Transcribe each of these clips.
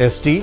ST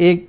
1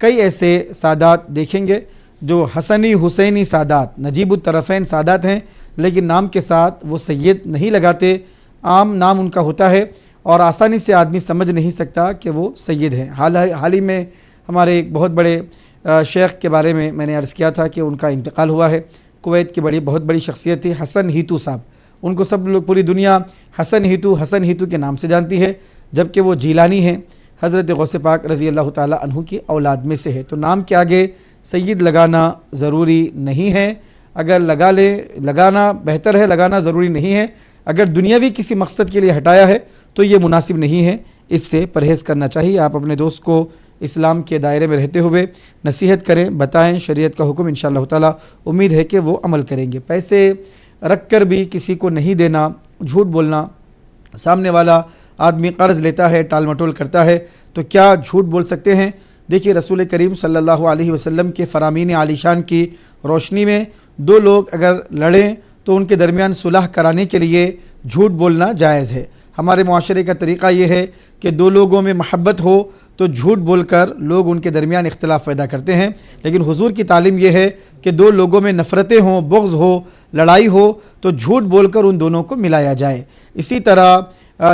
کئی ایسے سادات دیکھیں گے جو حسنی حسینی سادات، نجیب الطرفین سادات ہیں، لیکن نام کے ساتھ وہ سید نہیں لگاتے، عام نام ان کا ہوتا ہے اور آسانی سے آدمی سمجھ نہیں سکتا کہ وہ سید ہیں۔ حال ہی میں ہمارے ایک بہت بڑے شیخ کے بارے میں نے عرض کیا تھا کہ ان کا انتقال ہوا ہے، کویت کی بہت بڑی شخصیت تھی، حسن ہیتو صاحب، ان کو سب لوگ پوری دنیا حسن ہیتو کے نام سے جانتی ہے، جبکہ وہ جیلانی ہیں، حضرت غوث پاک رضی اللہ تعالی عنہ کی اولاد میں سے ہے۔ تو نام کے آگے سید لگانا ضروری نہیں ہے، اگر لگانا بہتر ہے، لگانا ضروری نہیں ہے۔ اگر دنیاوی کسی مقصد کے لیے ہٹایا ہے تو یہ مناسب نہیں ہے، اس سے پرہیز کرنا چاہیے۔ آپ اپنے دوست کو اسلام کے دائرے میں رہتے ہوئے نصیحت کریں، بتائیں شریعت کا حکم، انشاءاللہ تعالی امید ہے کہ وہ عمل کریں گے۔ پیسے رکھ کر بھی کسی کو نہیں دینا، جھوٹ بولنا، سامنے والا آدمی قرض لیتا ہے، ٹال مٹول کرتا ہے تو کیا جھوٹ بول سکتے ہیں؟ دیکھیے رسول کریم صلی اللہ علیہ وسلم کے فرامین عالی شان کی روشنی میں دو لوگ اگر لڑیں تو ان کے درمیان صلح کرانے کے لیے جھوٹ بولنا جائز ہے۔ ہمارے معاشرے کا طریقہ یہ ہے کہ دو لوگوں میں محبت ہو تو جھوٹ بول کر لوگ ان کے درمیان اختلاف پیدا کرتے ہیں، لیکن حضور کی تعلیم یہ ہے کہ دو لوگوں میں نفرتیں ہوں، بغض ہو، لڑائی ہو تو جھوٹ بول کر ان دونوں کو ملایا جائے۔ اسی طرح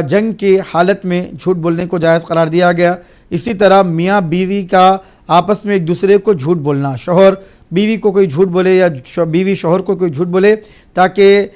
جنگ کی حالت میں جھوٹ بولنے کو جائز قرار دیا گیا۔ اسی طرح میاں بیوی کا آپس میں ایک دوسرے کو جھوٹ بولنا، شوہر بیوی کو کوئی جھوٹ بولے یا بیوی شوہر کو کوئی جھوٹ بولے، تاکہ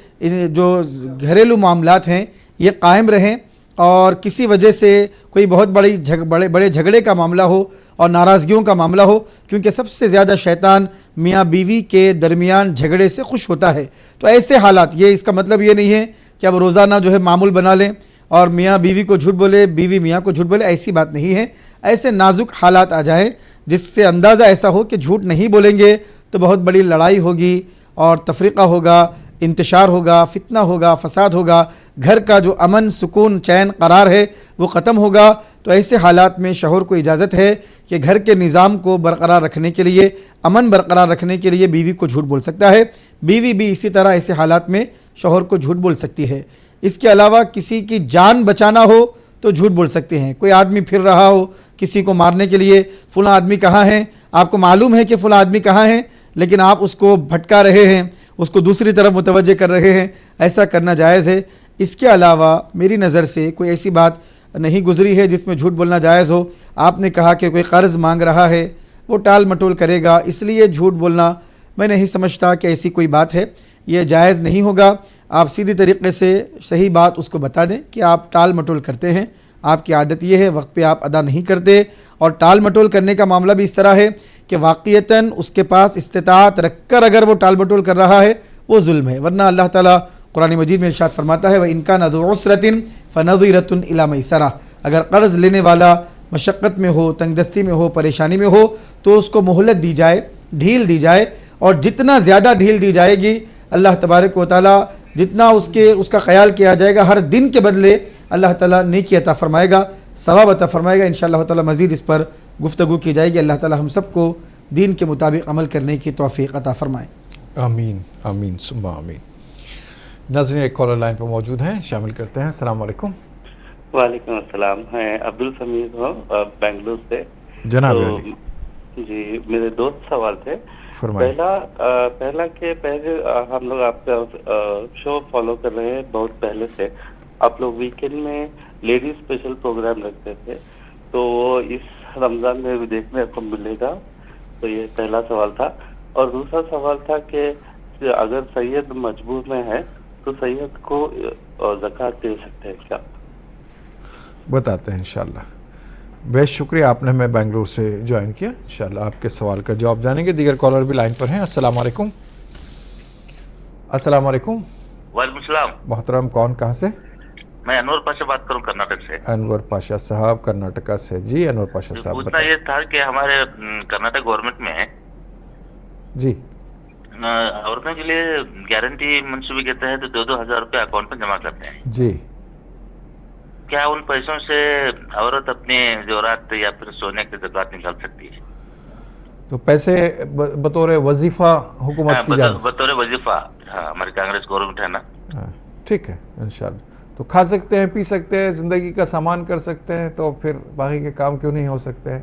جو گھریلو معاملات ہیں یہ قائم رہیں اور کسی وجہ سے کوئی بہت بڑے جھگڑے کا معاملہ ہو اور ناراضگیوں کا معاملہ ہو، کیونکہ سب سے زیادہ شیطان میاں بیوی کے درمیان جھگڑے سے خوش ہوتا ہے۔ تو ایسے حالات، یہ اس کا مطلب یہ نہیں ہے کہ اب روزانہ جو ہے معمول بنا لیں اور میاں بیوی کو جھوٹ بولے، بیوی میاں کو جھوٹ بولے، ایسی بات نہیں ہے۔ ایسے نازک حالات آ جائیں جس سے اندازہ ایسا ہو کہ جھوٹ نہیں بولیں گے تو بہت بڑی لڑائی ہوگی اور تفریقہ ہوگا، انتشار ہوگا، فتنہ ہوگا، فساد ہوگا، گھر کا جو امن، سکون، چین، قرار ہے وہ ختم ہوگا۔ تو ایسے حالات میں شوہر کو اجازت ہے کہ گھر کے نظام کو برقرار رکھنے کے لیے، امن برقرار رکھنے کے لیے بیوی کو جھوٹ بول سکتا ہے، بیوی بھی اسی طرح ایسے حالات میں شوہر کو جھوٹ بول سکتی ہے۔ اس کے علاوہ کسی کی جان بچانا ہو تو جھوٹ بول سکتے ہیں۔ کوئی آدمی پھر رہا ہو کسی کو مارنے کے لیے، فلاں آدمی کہاں ہے، آپ کو معلوم ہے کہ فلاں آدمی کہاں ہے، لیکن آپ اس کو بھٹکا رہے ہیں، اس کو دوسری طرف متوجہ کر رہے ہیں، ایسا کرنا جائز ہے۔ اس کے علاوہ میری نظر سے کوئی ایسی بات نہیں گزری ہے جس میں جھوٹ بولنا جائز ہو۔ آپ نے کہا کہ کوئی قرض مانگ رہا ہے، وہ ٹال مٹول کرے گا، اس لیے جھوٹ بولنا میں نہیں سمجھتا کہ ایسی کوئی بات ہے، یہ جائز نہیں ہوگا۔ آپ سیدھی طریقے سے صحیح بات اس کو بتا دیں کہ آپ ٹال مٹول کرتے ہیں، آپ کی عادت یہ ہے، وقت پہ آپ ادا نہیں کرتے، اور ٹال مٹول کرنے کا معاملہ بھی اس طرح ہے کہ واقعتاً اس کے پاس استطاعت رکھ کر اگر وہ ٹال مٹول کر رہا ہے وہ ظلم ہے، ورنہ اللہ تعالیٰ قرآن مجید میں ارشاد فرماتا ہے وَإِن كَانَ ذُو عُسْرَةٍ فَنَظِرَةٌ إِلَىٰ مَيْسَرَةٍ، اگر قرض لینے والا مشقت میں ہو، تنگ دستی میں ہو، پریشانی میں ہو تو اس کو مہلت دی جائے، ڈھیل دی جائے، اور جتنا زیادہ ڈھیل دی جائے گی اللہ تبارک و تعالیٰ جتنا اس کا خیال کیا جائے گا، ہر دن کے بدلے اللہ تعالیٰ نیکی عطا فرمائے گا، ثواب عطا فرمائے گا۔ انشاءاللہ تعالیٰ مزید اس پر گفتگو کی جائے گی۔ اللہ تعالیٰ ہم سب کو دین کے مطابق عمل کرنے کی توفیق عطا فرمائے۔ آمین آمین ثم آمین۔ ناظرین ایک کالر لائن پہ موجود ہیں، شامل کرتے ہیں۔ السلام علیکم۔ وعلیکم السلام، میں عبدالحمید ہوں بنگلور سے۔ جناب جی میرے دو سوال تھے۔ فرمائیں۔ پہلا کہ پہلے ہم لوگ آپ کا شو فالو کر رہے ہیں بہت پہلے سے، آپ لوگ ویکینڈ میں لیڈیز اسپیشل پروگرام رکھتے تھے، تو وہ اس رمضان میں بھی دیکھنے کو ملے گا؟ تو یہ پہلا سوال تھا۔ اور دوسرا سوال تھا کہ اگر سید مجبور میں ہے تو سید کو زکوٰۃ دے سکتے ہیں کیا؟ بتاتے ہیں انشاءاللہ۔ بہت شکریہ، آپ نے ہمیں بنگلور سے جوائن کیا، انشاءاللہ آپ کے سوال کا جواب جانیں گے۔ دیگر کالر بھی لائن پر ہیں۔ السلام علیکم۔ السلام علیکم۔ وعلیکم السلام۔ محترم کون، کہاں سے؟ میں انور پاشا بات کروں کرناٹک سے۔ انور پاشا صاحب کرناٹکا سے۔ جی انور پاشا صاحب پوچھنا یہ تھا کہ ہمارے کرناٹک گورنمنٹ میں جی عورتوں کے لیے گارنٹی منصوبے کے تحت 2,000 روپے اکاؤنٹ میں جمع کرتے ہیں، جی کیا ان پیسوں سے عورت اپنے زیورات یا پھر سونے کی زکوٰۃ نکال سکتی ہے؟ تو پیسے بطور وظیفہ حکومت کی جانب بطور وظیفہ، ہاں ہماری کانگریس گورنمنٹ ہے نا، ٹھیک ہے انشاءاللہ، تو کھا سکتے ہیں، پی سکتے ہیں، زندگی کا سامان کر سکتے ہیں، تو پھر باقی کے کام کیوں نہیں ہو سکتے ہیں؟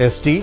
ST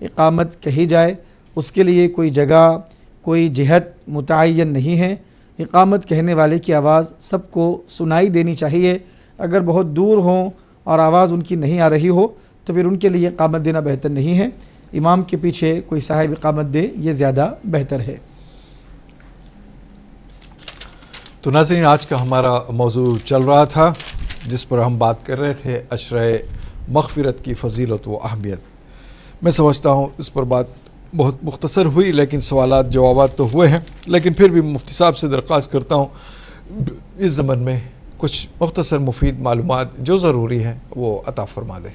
اقامت کہی جائے اس کے لیے کوئی جگہ کوئی جہت متعین نہیں ہے۔ اقامت کہنے والے کی آواز سب کو سنائی دینی چاہیے۔ اگر بہت دور ہوں اور آواز ان کی نہیں آ رہی ہو تو پھر ان کے لیے اقامت دینا بہتر نہیں ہے، امام کے پیچھے کوئی صاحب اقامت دے، یہ زیادہ بہتر ہے۔ تو ناظرین، آج کا ہمارا موضوع چل رہا تھا جس پر ہم بات کر رہے تھے عشرہ مغفرت کی فضیلت و اہمیت۔ میں سمجھتا ہوں اس پر بات بہت مختصر ہوئی، لیکن سوالات جوابات تو ہوئے ہیں، لیکن پھر بھی مفتی صاحب سے درخواست کرتا ہوں اس ضمن میں کچھ مختصر مفید معلومات جو ضروری ہیں وہ عطا فرما دیں۔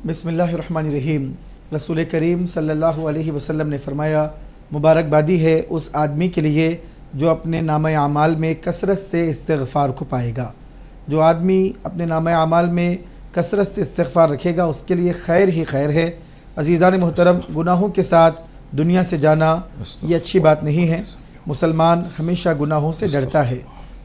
بسم اللہ الرحمن الرحیم۔ رسول کریم صلی اللہ علیہ وسلم نے فرمایا، مبارکبادی ہے اس آدمی کے لیے جو اپنے نامہ اعمال میں کثرت سے استغفار کو پائے گا۔ جو آدمی اپنے نامہ اعمال میں کثرت سے استغفار رکھے گا اس کے لیے خیر ہی خیر ہے۔ عزیزان محترم، گناہوں کے ساتھ دنیا سے جانا یہ اچھی بات نہیں ہے۔ مسلمان ہمیشہ گناہوں سے ڈرتا ہے۔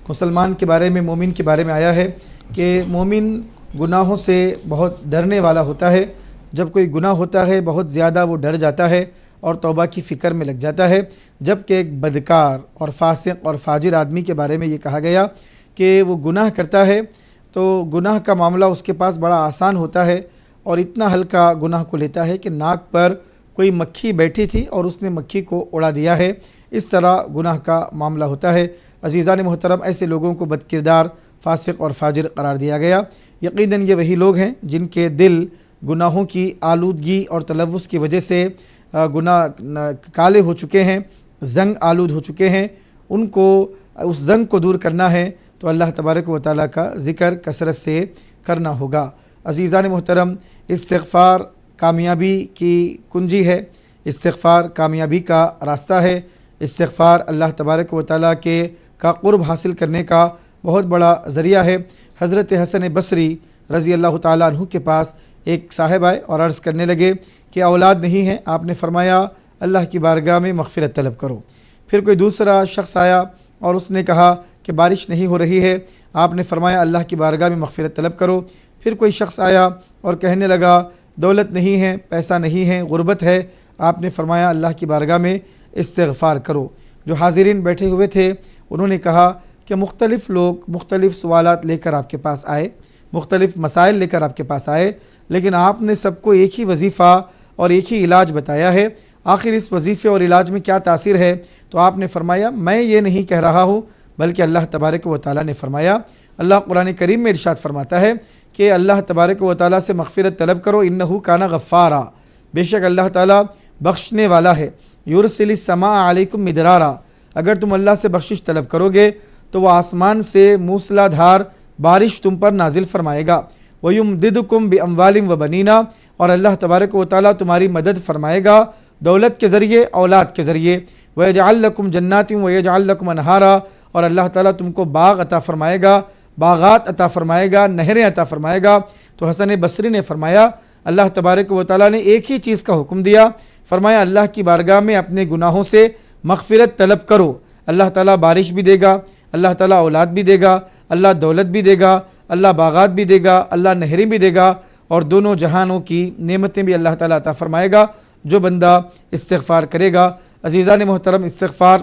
مسلمان کے بارے میں، مومن کے بارے میں آیا ہے کہ مومن گناہوں سے بہت ڈرنے والا ہوتا ہے۔ جب کوئی گناہ ہوتا ہے بہت زیادہ وہ ڈر جاتا ہے اور توبہ کی فکر میں لگ جاتا ہے، جبکہ ایک بدکار اور فاسق اور فاجر آدمی کے بارے میں یہ کہا گیا کہ وہ گناہ کرتا ہے تو گناہ کا معاملہ اس کے پاس بڑا آسان ہوتا ہے اور اتنا ہلکا گناہ کو لیتا ہے کہ ناک پر کوئی مکھی بیٹھی تھی اور اس نے مکھی کو اڑا دیا ہے، اس طرح گناہ کا معاملہ ہوتا ہے۔ عزیزان محترم، ایسے لوگوں کو بد کردار، فاسق اور فاجر قرار دیا گیا۔ یقیناً یہ وہی لوگ ہیں جن کے دل گناہوں کی آلودگی اور تلوث کی وجہ سے گناہ کالے ہو چکے ہیں، زنگ آلود ہو چکے ہیں۔ ان کو اس زنگ کو دور کرنا ہے تو اللہ تبارک و تعالیٰ کا ذکر کثرت سے کرنا ہوگا۔ عزیزان محترم، استغفار کامیابی کی کنجی ہے، استغفار کامیابی کا راستہ ہے، استغفار اللہ تبارک و تعالیٰ کا قرب حاصل کرنے کا بہت بڑا ذریعہ ہے۔ حضرت حسن بصری رضی اللہ تعالیٰ عنہ کے پاس ایک صاحب آئے اور عرض کرنے لگے کہ اولاد نہیں ہے۔ آپ نے فرمایا اللہ کی بارگاہ میں مغفرت طلب کرو۔ پھر کوئی دوسرا شخص آیا اور اس نے کہا کہ بارش نہیں ہو رہی ہے۔ آپ نے فرمایا اللہ کی بارگاہ میں مغفرت طلب کرو۔ پھر کوئی شخص آیا اور کہنے لگا دولت نہیں ہے، پیسہ نہیں ہے، غربت ہے۔ آپ نے فرمایا اللہ کی بارگاہ میں استغفار کرو۔ جو حاضرین بیٹھے ہوئے تھے انہوں نے کہا کہ مختلف لوگ مختلف سوالات لے کر آپ کے پاس آئے، مختلف مسائل لے کر آپ کے پاس آئے، لیکن آپ نے سب کو ایک ہی وظیفہ اور ایک ہی علاج بتایا ہے۔ آخر اس وظیفے اور علاج میں کیا تاثیر ہے؟ تو آپ نے فرمایا میں یہ نہیں کہہ رہا ہوں، بلکہ اللہ تبارک و تعالیٰ نے فرمایا۔ اللہ قرآن کریم میں ارشاد فرماتا ہے کہ اللہ تبارک و تعالیٰ سے مغفرت طلب کرو، انہ کان غفارا، بے شک اللہ تعالیٰ بخشنے والا ہے۔ یرسل السماء علیکم مدرارا، اگر تم اللہ سے بخشش طلب کرو گے تو وہ آسمان سے موسلا دھار بارش تم پر نازل فرمائے گا۔ وَيُمْدِدُكُمْ بِأَمْوَالٍ وَبَنِينَ، اور اللہ تبارک و تعالیٰ تمہاری مدد فرمائے گا دولت کے ذریعے، اولاد کے ذریعے۔ وَيَجْعَلْ لَكُمْ جَنَّاتٍ وَيَجْعَلْ لَكُمْ أَنْهَارًا، اور اللہ تعالیٰ تم کو باغ عطا فرمائے گا، باغات عطا فرمائے گا، نہریں عطا فرمائے گا۔ تو حسن بصری نے فرمایا اللہ تبارک و تعالیٰ نے ایک ہی چیز کا حکم دیا، فرمایا اللہ کی بارگاہ میں اپنے گناہوں سے مغفرت طلب کرو، اللہ تعالیٰ بارش بھی دے گا، اللہ تعالیٰ اولاد بھی دے گا، اللہ دولت بھی دے گا، اللہ باغات بھی دے گا، اللہ نہریں بھی دے گا، اور دونوں جہانوں کی نعمتیں بھی اللہ تعالیٰ عطا فرمائے گا جو بندہ استغفار کرے گا۔ عزیزان محترم، استغفار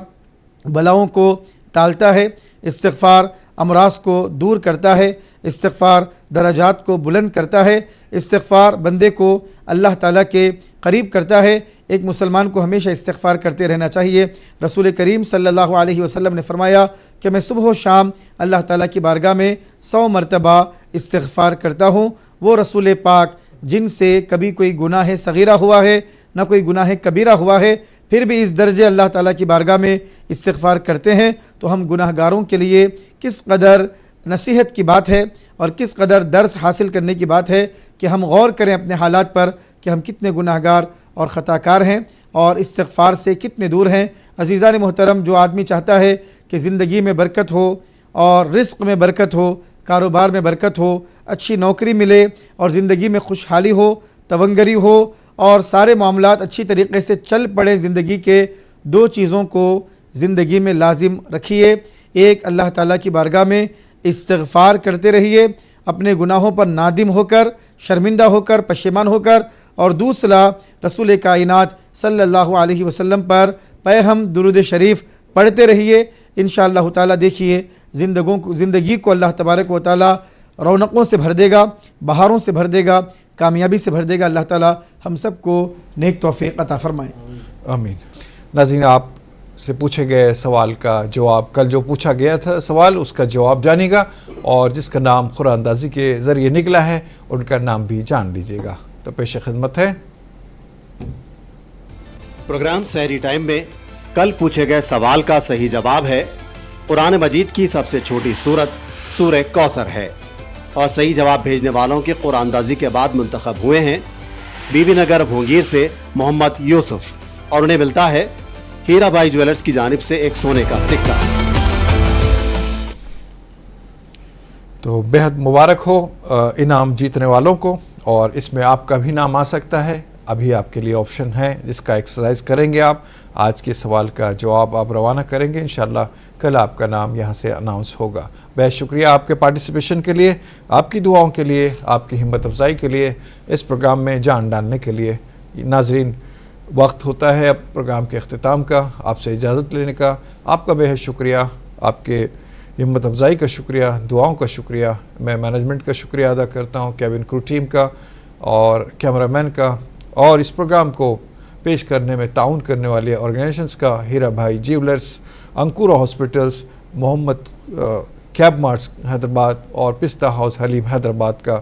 بلاؤں کو ٹالتا ہے، استغفار امراض کو دور کرتا ہے، استغفار درجات کو بلند کرتا ہے، استغفار بندے کو اللہ تعالیٰ کے قریب کرتا ہے۔ ایک مسلمان کو ہمیشہ استغفار کرتے رہنا چاہیے۔ رسول کریم صلی اللہ علیہ وسلم نے فرمایا کہ میں صبح و شام اللہ تعالیٰ کی بارگاہ میں 100 مرتبہ استغفار کرتا ہوں۔ وہ رسول پاک جن سے کبھی کوئی گناہ صغیرہ ہوا ہے نہ کوئی گناہ کبیرہ ہوا ہے، پھر بھی اس درجے اللہ تعالیٰ کی بارگاہ میں استغفار کرتے ہیں، تو ہم گناہ گاروں کے لیے کس قدر نصیحت کی بات ہے اور کس قدر درس حاصل کرنے کی بات ہے کہ ہم غور کریں اپنے حالات پر کہ ہم کتنے گناہ گار اور خطا کار ہیں اور استغفار سے کتنے دور ہیں۔ عزیزان محترم، جو آدمی چاہتا ہے کہ زندگی میں برکت ہو اور رزق میں برکت ہو، کاروبار میں برکت ہو، اچھی نوکری ملے اور زندگی میں خوشحالی ہو، تونگری ہو اور سارے معاملات اچھی طریقے سے چل پڑے زندگی کے، 2 چیزوں کو زندگی میں لازم رکھیے۔ ایک، اللہ تعالیٰ کی بارگاہ میں استغفار کرتے رہیے، اپنے گناہوں پر نادم ہو کر، شرمندہ ہو کر، پشیمان ہو کر، اور دوسرا رسول کائنات صلی اللہ علیہ وسلم پر پہ ہم درود شریف پڑھتے رہیے. انشاءاللہ تعالیٰ دیکھیے زندگی کو اللہ تبارک و تعالیٰ رونقوں سے بھر دے گا, بہاروں سے بھر دے گا, کامیابی سے بھر دے گا. اللہ تعالیٰ ہم سب کو نیک توفیق عطا فرمائے. آمین. ناظرین, آپ سے پوچھے گئے سوال کا جواب, کل جو پوچھا گیا تھا سوال, اس کا جواب جانے گا, اور جس کا نام قرآن اندازی کے ذریعے نکلا ہے ان کا نام بھی جان لیجیے گا. تو پیش خدمت ہے پروگرام سحری ٹائم میں کل پوچھے گئے سوال کا صحیح جواب ہے قرآن مجید کی سب سے چھوٹی سورت سورہ کوثر ہے. اور صحیح جواب بھیجنے والوں کے قرآن اندازی کے بعد منتخب ہوئے ہیں بی بی نگر بھونگیر سے محمد یوسف, اور انہیں ملتا ہے ہیرا بھائی جویلرز کی جانب سے ایک سونے کا سکہ. تو بہت مبارک ہو انعام جیتنے والوں کو, اور اس میں آپ کا بھی نام آ سکتا ہے. ابھی آپ کے لیے آپشن ہے جس کا ایکسرسائز کریں گے آپ. آج کے سوال کا جواب آپ روانہ کریں گے, انشاءاللہ کل آپ کا نام یہاں سے اناؤنس ہوگا. بہت شکریہ آپ کے پارٹیسپیشن کے لیے, آپ کی دعاؤں کے لیے, آپ کی ہمت افزائی کے لیے, اس پروگرام میں جان ڈالنے کے لیے. ناظرین, وقت ہوتا ہے اب پروگرام کے اختتام کا, آپ سے اجازت لینے کا. آپ کا بہت شکریہ, آپ کے ہمت افزائی کا شکریہ, دعاؤں کا شکریہ. میں مینجمنٹ کا شکریہ ادا کرتا ہوں, کیبن کرو ٹیم کا اور کیمرہ مین کا, اور اس پروگرام کو پیش کرنے میں تعاون کرنے والے آرگنائزیشنز کا, ہیرا بھائی جیولرز, انکورا ہاسپٹلز, محمد کیب مارٹس حیدرآباد اور پستہ ہاؤس حلیم حیدرآباد کا.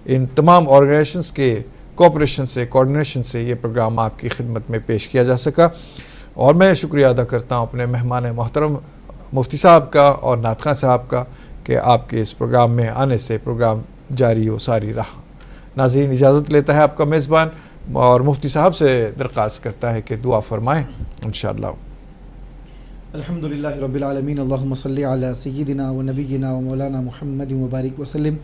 ان تمام آرگنائزیشنز کے کوآپریشن سے, کوآرڈینیشن سے یہ پروگرام آپ کی خدمت میں پیش کیا جا سکا. اور میں شکریہ ادا کرتا ہوں اپنے مہمان محترم مفتی صاحب کا اور نعت خواں صاحب کا کہ آپ کے اس پروگرام میں آنے سے پروگرام جاری و ساری رہا. ناظرین, اجازت لیتا ہے آپ کا میزبان, اور مفتی صاحب سے درخواست کرتا ہے کہ دعا فرمائیں انشاءاللہ. الحمدللہ رب العالمین, اللہم صلی علی سیدنا و نبینا و مولانا محمد مبارک وسلم.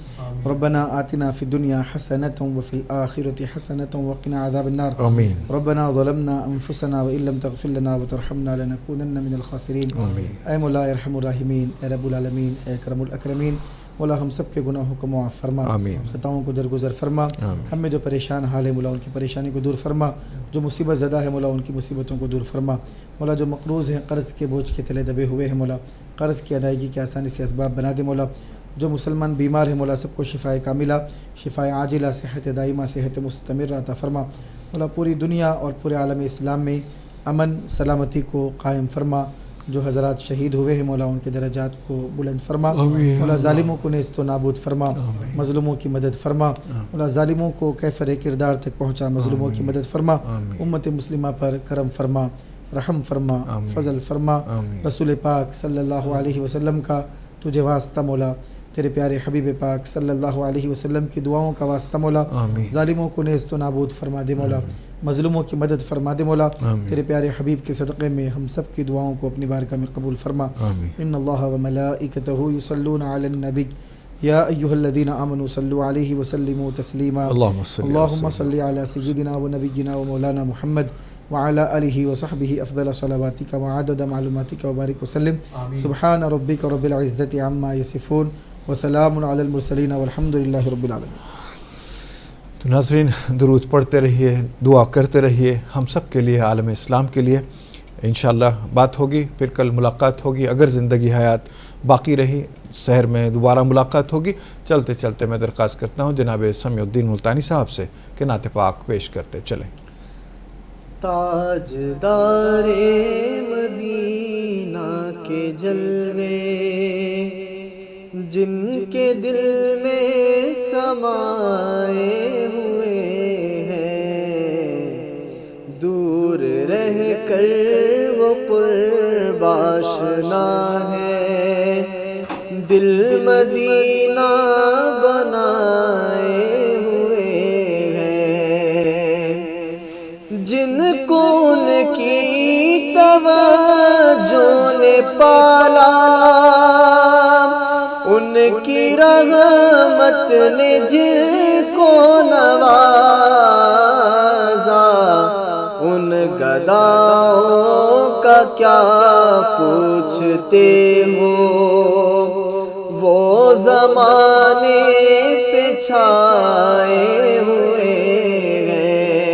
ربنا آتنا فی الدنیا حسنۃ وفی الآخرۃ حسنۃ وقنا عذاب النار. آمین. ربنا ظلمنا انفسنا وان لم تغفر لنا وترحمنا لنکونن من الخاسرین. آمین. اے مولا ارحم الراحمین, اے رب العالمین, اے اکرم الاکرمین, مولا ہم سب کے گناہوں کو معاف فرما, آمین. خطاؤں کو درگزر فرما. ہم میں جو پریشان حال ہے مولا ان کی پریشانی کو دور فرما, جو مصیبت زدہ ہے مولا ان کی مصیبتوں کو دور فرما. مولا جو مقروض ہیں, قرض کے بوجھ کے تلے دبے ہوئے ہیں مولا, قرض کی ادائیگی کے آسانی سے اسباب بنا دے مولا. جو مسلمان بیمار ہیں مولا سب کو شفاء کاملہ, شفاء عاجلہ, صحت دائمہ, صحت مستمرہ عطا فرما. مولا پوری دنیا اور پورے عالم اسلام میں امن سلامتی کو قائم فرما. جو حضرات شہید ہوئے ہیں مولا ان کے درجات کو بلند فرما. مولا ظالموں کو نیست و نابود فرما, مظلوموں کی مدد فرما. مولا ظالموں کو کیفر کردار تک پہنچا, مظلوموں کی مدد فرما. امت مسلمہ پر کرم فرما, رحم فرما, فضل فرما. رسول پاک صلی اللہ علیہ وسلم کا تجھے واسطہ مولا, تیرے پیارے حبیب پاک صلی اللہ علیہ وسلم کی دعاؤں کا واسطہ مولا. ظالموں کو نیست و نابود فرما دے مولا, مظلوموں کی مدد فرما دے مولا. تیرے پیارے حبیب کے صدقے میں ہم سب کی دعاؤں کو اپنی بارگاہ میں قبول فرما. ان اللہ و ملائکتہ یصلون علی النبی یا ایھا الذین آمنوا صلوا علیہ وسلموا تسلیما. اللہم صلی علی سیدنا و نبینا و مولانا محمد وعلى آلہ وصحبہ افضل صلواتک وعدد معلوماتک وبارک وسلم. سبحان ربک رب العزۃ عما یصفون وسلام علی المرسلین والحمد للہ رب العالمین. تو ناظرین, درود پڑھتے رہیے, دعا کرتے رہیے ہم سب کے لیے, عالم اسلام کے لیے. انشاءاللہ بات ہوگی, پھر کل ملاقات ہوگی, اگر زندگی حیات باقی رہی سحر میں دوبارہ ملاقات ہوگی. چلتے چلتے میں درخواست کرتا ہوں جناب سمیع الدین ملتانی صاحب سے کہ نعت پاک پیش کرتے چلیں. تاجدار مدینہ کے جلوے جن کے دل میں سمائے ہوئے ہیں, دور رہ کر وہ قرب آشنا ہے, دل مدینہ بنائے ہوئے ہیں. جن کو ان کی توجہ نے پالا, ان کی رحمت نے جن کو نوازا, ان گداؤں کا کیا پوچھتے ہو, وہ زمانے پہ چھائے ہوئے ہیں.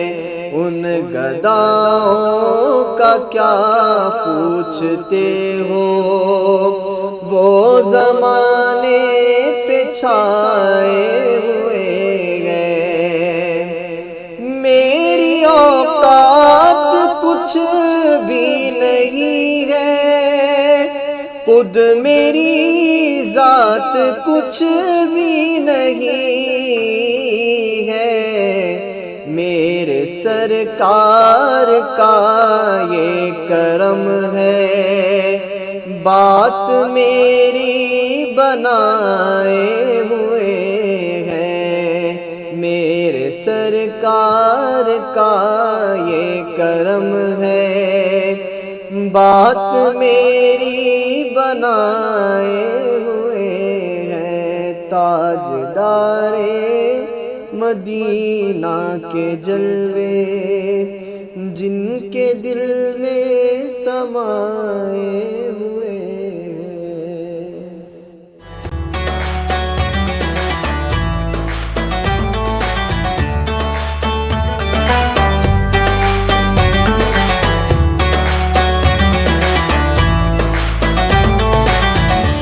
وداعوں کا کیا پوچھتے ہو، وہ زمانے پہ چھائے ہوئے گئے، میری اوقات کچھ بھی نہیں ہے، خود میری ذات کچھ بھی نہیں ہے، میرے سرکار کا یہ کرم ہے، بات میری بنائے ہوئے ہیں، میرے سرکار کا یہ کرم ہے، بات میری بنائے ہوئے ہیں، تاجدار مدینہ کے جلوے جن کے دل میں سمائے